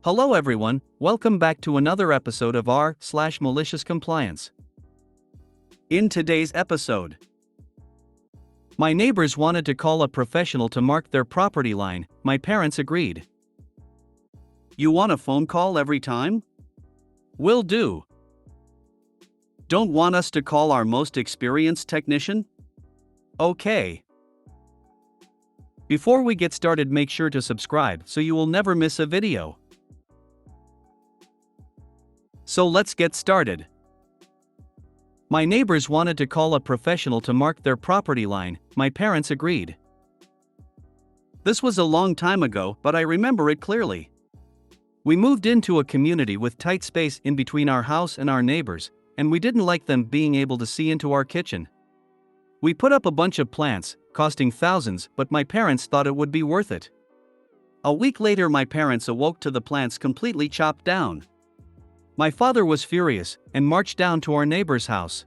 Hello everyone, welcome back to another episode of r/MaliciousCompliance. In today's episode, my neighbors wanted to call a professional to mark their property line. My parents agreed. You want a phone call every time? Will do. Don't want us to call our most experienced technician? Okay. Before we get started, make sure to subscribe so you will never miss a video. So let's get started. My neighbors wanted to call a professional to mark their property line. My parents agreed. This was a long time ago, but I remember it clearly. We moved into a community with tight space in between our house and our neighbors, and we didn't like them being able to see into our kitchen. We put up a bunch of plants, costing thousands, but my parents thought it would be worth it. A week later, my parents awoke to the plants completely chopped down. My father was furious and marched down to our neighbor's house.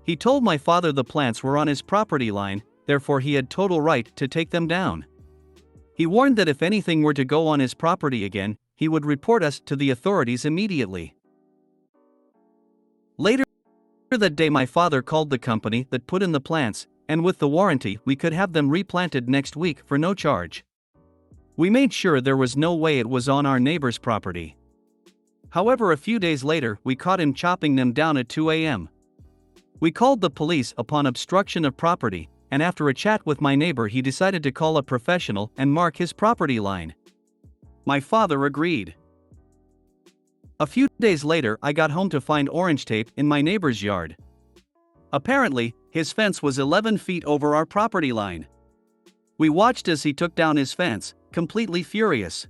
He told my father the plants were on his property line, therefore he had total right to take them down. He warned that if anything were to go on his property again, he would report us to the authorities immediately. Later that day, my father called the company that put in the plants, and with the warranty, we could have them replanted next week for no charge. We made sure there was no way it was on our neighbor's property. However, a few days later, we caught him chopping them down at 2 a.m. We called the police upon obstruction of property, and after a chat with my neighbor, he decided to call a professional and mark his property line. My father agreed. A few days later, I got home to find orange tape in my neighbor's yard. Apparently, his fence was 11 feet over our property line. We watched as he took down his fence, completely furious.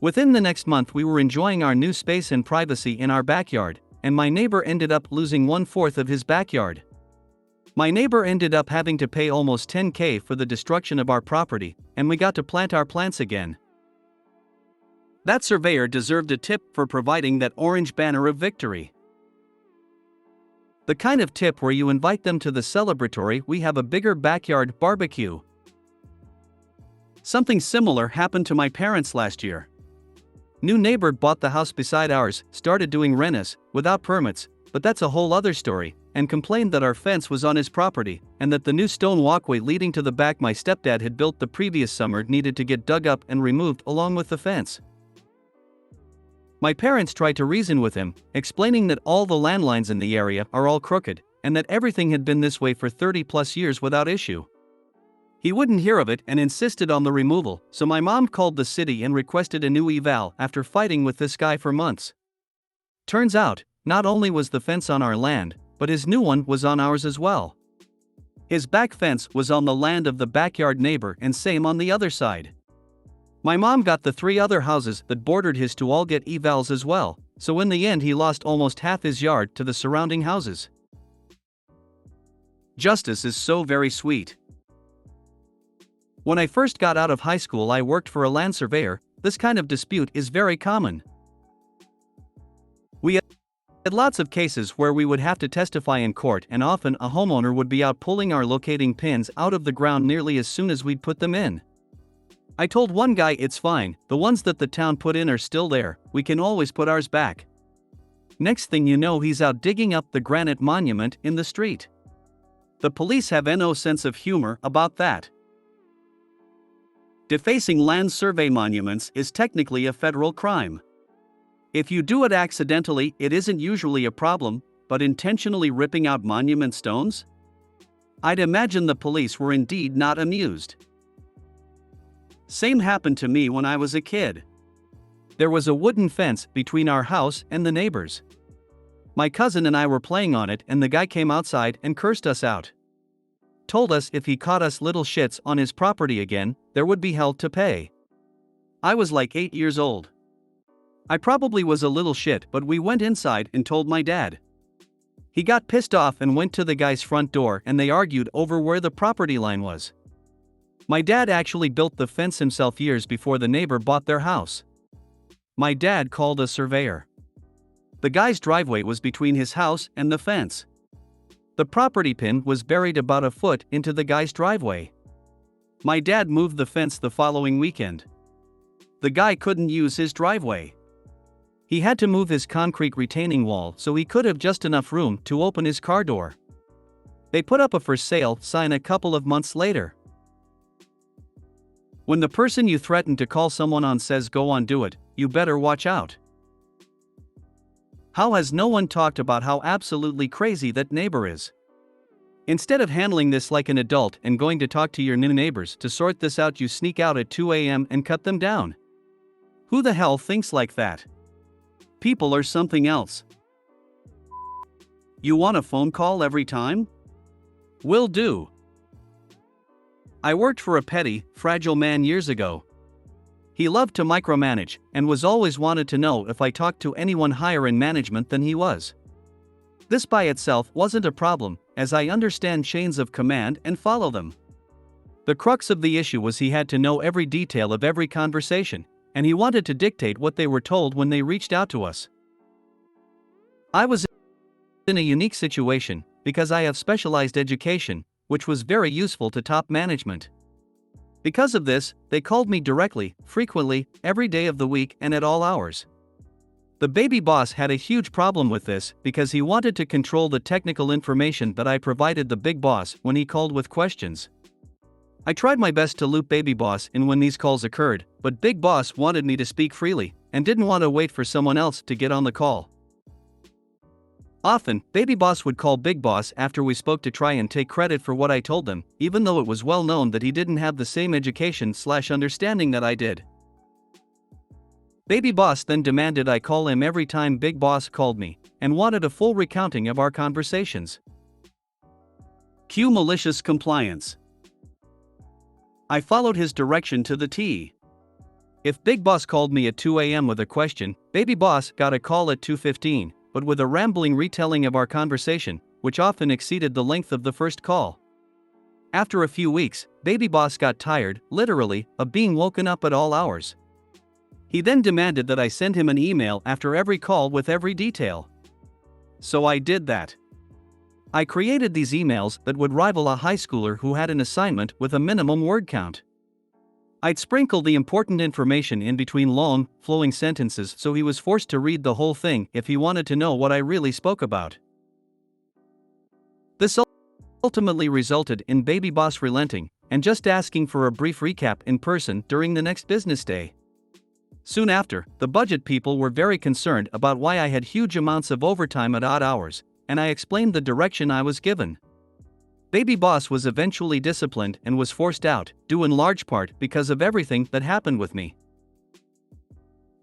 Within the next month, we were enjoying our new space and privacy in our backyard, and my neighbor ended up losing 1/4 of his backyard. My neighbor ended up having to pay almost $10,000 for the destruction of our property, and we got to plant our plants again. That surveyor deserved a tip for providing that orange banner of victory. The kind of tip where you invite them to the celebratory "we have a bigger backyard" barbecue. Something similar happened to my parents last year. New neighbor bought the house beside ours, started doing rentals without permits, but that's a whole other story, and complained that our fence was on his property, and that the new stone walkway leading to the back my stepdad had built the previous summer needed to get dug up and removed along with the fence. My parents tried to reason with him, explaining that all the landlines in the area are all crooked, and that everything had been this way for 30+ years without issue. He wouldn't hear of it and insisted on the removal, so my mom called the city and requested a new eval after fighting with this guy for months. Turns out, not only was the fence on our land, but his new one was on ours as well. His back fence was on the land of the backyard neighbor, and same on the other side. My mom got the 3 other houses that bordered his to all get evals as well, so in the end he lost almost half his yard to the surrounding houses. Justice is so very sweet. When I first got out of high school, I worked for a land surveyor. This kind of dispute is very common. We had lots of cases where we would have to testify in court, and often a homeowner would be out pulling our locating pins out of the ground nearly as soon as we'd put them in. I told one guy, "It's fine, the ones that the town put in are still there, we can always put ours back." Next thing you know, he's out digging up the granite monument in the street. The police have no sense of humor about that. Defacing land survey monuments is technically a federal crime. If you do it accidentally, it isn't usually a problem, but intentionally ripping out monument stones? I'd imagine the police were indeed not amused. Same happened to me when I was a kid. There was a wooden fence between our house and the neighbor's. My cousin and I were playing on it, and the guy came outside and cursed us out. Told us if he caught us little shits on his property again, there would be hell to pay. I was like 8 years old. I probably was a little shit, but we went inside and told my dad. He got pissed off and went to the guy's front door, and they argued over where the property line was. My dad actually built the fence himself years before the neighbor bought their house. My dad called a surveyor. The guy's driveway was between his house and the fence. The property pin was buried about a foot into the guy's driveway. My dad moved the fence the following weekend. The guy couldn't use his driveway. He had to move his concrete retaining wall so he could have just enough room to open his car door. They put up a for sale sign a couple of months later. When the person you threaten to call someone on says go on do it, you better watch out. How has no one talked about how absolutely crazy that neighbor is? Instead of handling this like an adult and going to talk to your new neighbors to sort this out, you sneak out at 2 a.m. and cut them down. Who the hell thinks like that? People are something else. You want a phone call every time? Will do. I worked for a petty, fragile man years ago. He loved to micromanage and was always wanted to know if I talked to anyone higher in management than he was. This by itself wasn't a problem, as I understand chains of command and follow them. The crux of the issue was he had to know every detail of every conversation, and he wanted to dictate what they were told when they reached out to us. I was in a unique situation, because I have specialized education, which was very useful to top management. Because of this, they called me directly, frequently, every day of the week and at all hours. The baby boss had a huge problem with this because he wanted to control the technical information that I provided the big boss when he called with questions. I tried my best to loop baby boss in when these calls occurred, but big boss wanted me to speak freely and didn't want to wait for someone else to get on the call. Often, baby boss would call big boss after we spoke to try and take credit for what I told them, even though it was well known that he didn't have the same education/understanding that I did. Baby boss then demanded I call him every time big boss called me, and wanted a full recounting of our conversations. Cue malicious compliance. I followed his direction to the T. If big boss called me at 2 a.m. with a question, baby boss got a call at 2:15, but with a rambling retelling of our conversation, which often exceeded the length of the first call. After a few weeks, baby boss got tired, literally, of being woken up at all hours. He then demanded that I send him an email after every call with every detail. So I did that. I created these emails that would rival a high schooler who had an assignment with a minimum word count. I'd sprinkle the important information in between long, flowing sentences so he was forced to read the whole thing if he wanted to know what I really spoke about. This ultimately resulted in baby boss relenting and just asking for a brief recap in person during the next business day. Soon after, the budget people were very concerned about why I had huge amounts of overtime at odd hours, and I explained the direction I was given. Baby boss was eventually disciplined and was forced out, due in large part because of everything that happened with me.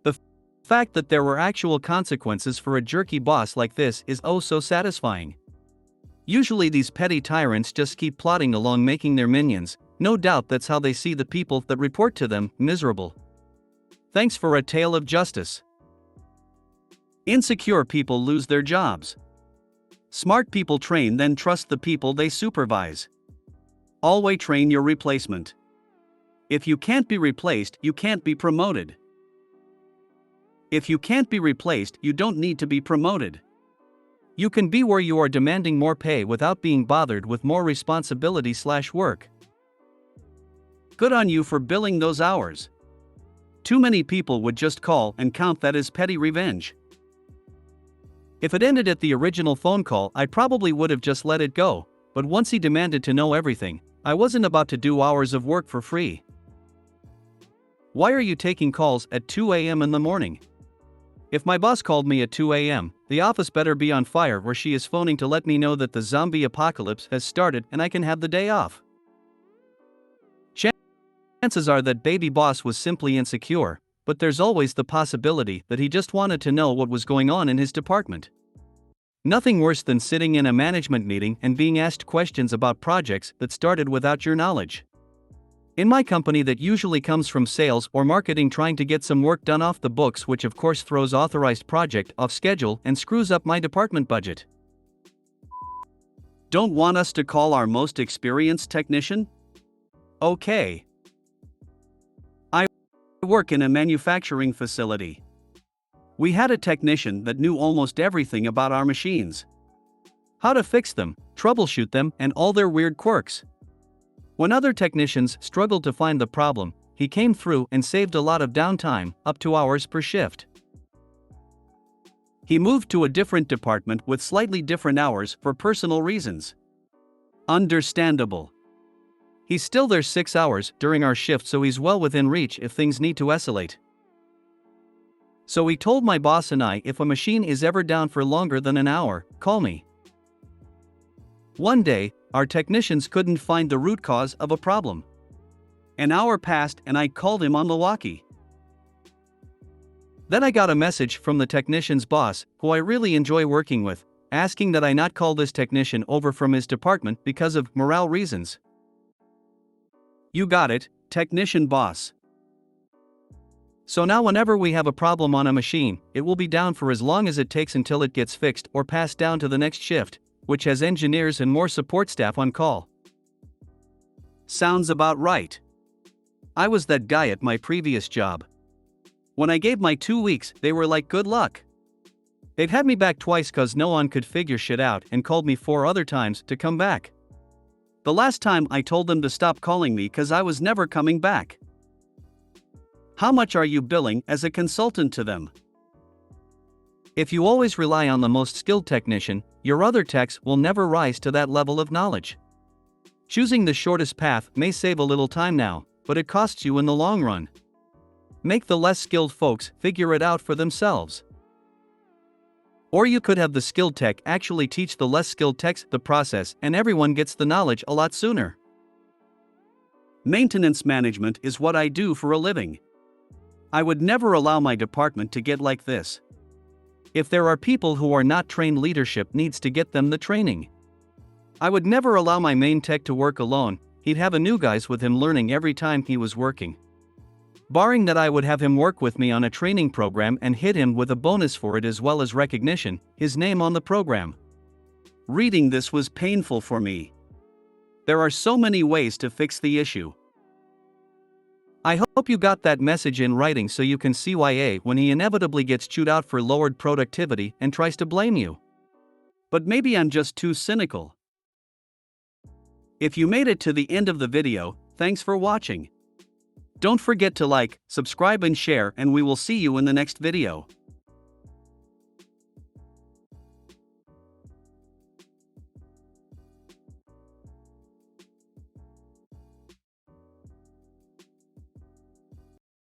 The fact that there were actual consequences for a jerky boss like this is oh so satisfying. Usually these petty tyrants just keep plodding along making their minions, no doubt that's how they see the people that report to them, miserable. Thanks for a tale of justice. Insecure people lose their jobs. Smart people train then trust the people they supervise. Always train your replacement. If you can't be replaced, you can't be promoted. If you can't be replaced, you don't need to be promoted. You can be where you are demanding more pay without being bothered with more responsibility/work. Good on you for billing those hours. Too many people would just call and count that as petty revenge. If it ended at the original phone call, I probably would have just let it go, but once he demanded to know everything, I wasn't about to do hours of work for free. Why are you taking calls at 2 a.m. in the morning? If my boss called me at 2 a.m., the office better be on fire where she is phoning to let me know that the zombie apocalypse has started and I can have the day off. Chances are that baby boss was simply insecure, but there's always the possibility that he just wanted to know what was going on in his department. Nothing worse than sitting in a management meeting and being asked questions about projects that started without your knowledge. In my company, that usually comes from sales or marketing trying to get some work done off the books, which of course throws authorized project off schedule and screws up my department budget. Don't want us to call our most experienced technician? Okay. I work in a manufacturing facility. We had a technician that knew almost everything about our machines. How to fix them, troubleshoot them, and all their weird quirks. When other technicians struggled to find the problem, he came through and saved a lot of downtime, up to hours per shift. He moved to a different department with slightly different hours for personal reasons. Understandable. He's still there 6 hours during our shift, so he's well within reach if things need to escalate. So he told my boss and I, if a machine is ever down for longer than an hour, call me. One day, our technicians couldn't find the root cause of a problem. An hour passed and I called him on the walkie. Then I got a message from the technician's boss, who I really enjoy working with, asking that I not call this technician over from his department because of morale reasons. You got it, technician boss. So now whenever we have a problem on a machine, it will be down for as long as it takes until it gets fixed or passed down to the next shift, which has engineers and more support staff on call. Sounds about right. I was that guy at my previous job. When I gave my 2 weeks, they were like, good luck. They'd had me back twice cause no one could figure shit out and called me 4 other times to come back. The last time I told them to stop calling me cause I was never coming back. How much are you billing as a consultant to them? If you always rely on the most skilled technician, your other techs will never rise to that level of knowledge. Choosing the shortest path may save a little time now, but it costs you in the long run. Make the less skilled folks figure it out for themselves. Or you could have the skilled tech actually teach the less skilled techs the process, and everyone gets the knowledge a lot sooner. Maintenance management is what I do for a living. I would never allow my department to get like this. If there are people who are not trained, leadership needs to get them the training. I would never allow my main tech to work alone. He'd have a new guys with him learning every time he was working. Barring that, I would have him work with me on a training program and hit him with a bonus for it as well as recognition, his name on the program. Reading this was painful for me. There are so many ways to fix the issue. I hope you got that message in writing so you can see why when he inevitably gets chewed out for lowered productivity and tries to blame you. But maybe I'm just too cynical. If you made it to the end of the video, thanks for watching. Don't forget to like, subscribe and share, and we will see you in the next video.